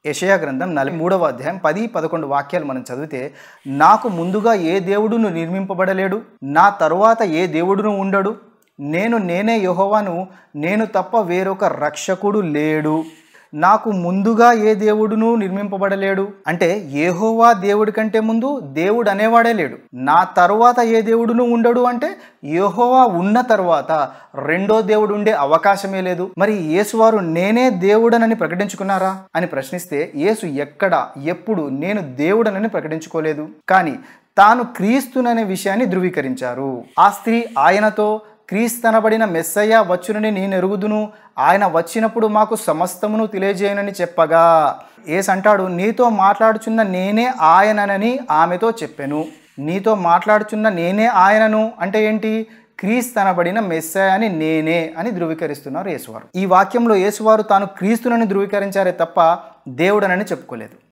యెషయా గ్రంథం 43వ అధ్యాయం 10, 11 వాక్యాలు మనం చదివితే, నాకు ముందుగా ఏ దేవుడును నిర్మింపబడలేడు, నా తరువాత ఏ దేవుడును ఉండడు, నేనే యెహోవాను, నేను తప్ప వేరొక రక్షకుడు లేడు. నాకు ముందుగా ఏ దేవుడును నిర్మింపబడలేడు అంటే యెహోవా దేవుడి కంటే ముందు దేవుడు అనేవాడే లేడు. నా తరువాత ఏ దేవుడును ఉండడు అంటే యెహోవా ఉన్న తర్వాత రెండో దేవుడు ఉండే అవకాశమే లేదు. మరి యేసువారు నేనే దేవుడనని ప్రకటించుకున్నారా అని ప్రశ్నిస్తే, యేసు ఎక్కడ ఎప్పుడు నేను దేవుడనని ప్రకటించుకోలేదు. కానీ తాను క్రీస్తుననే విషయాన్ని ధృవీకరించారు. ఆ స్త్రీ ఆయనతో, క్రీస్తనబడిన మెస్సయ్య వచ్చునని నేను ఎరుగుదును, ఆయన వచ్చినప్పుడు మాకు సమస్తమును తెలియజేయనని చెప్పగా, యేసు అంటాడు, నీతో మాట్లాడుచున్న నేనే ఆయననని ఆమెతో చెప్పెను. నీతో మాట్లాడుచున్న నేనే ఆయనను అంటే ఏంటి? క్రీస్తనబడిన మెస్సయ్య అని నేనే అని ధృవీకరిస్తున్నారు యేసువారు. ఈ వాక్యంలో యేసువారు తాను క్రీస్తునని ధృవీకరించారే తప్ప దేవుడనని చెప్పుకోలేదు.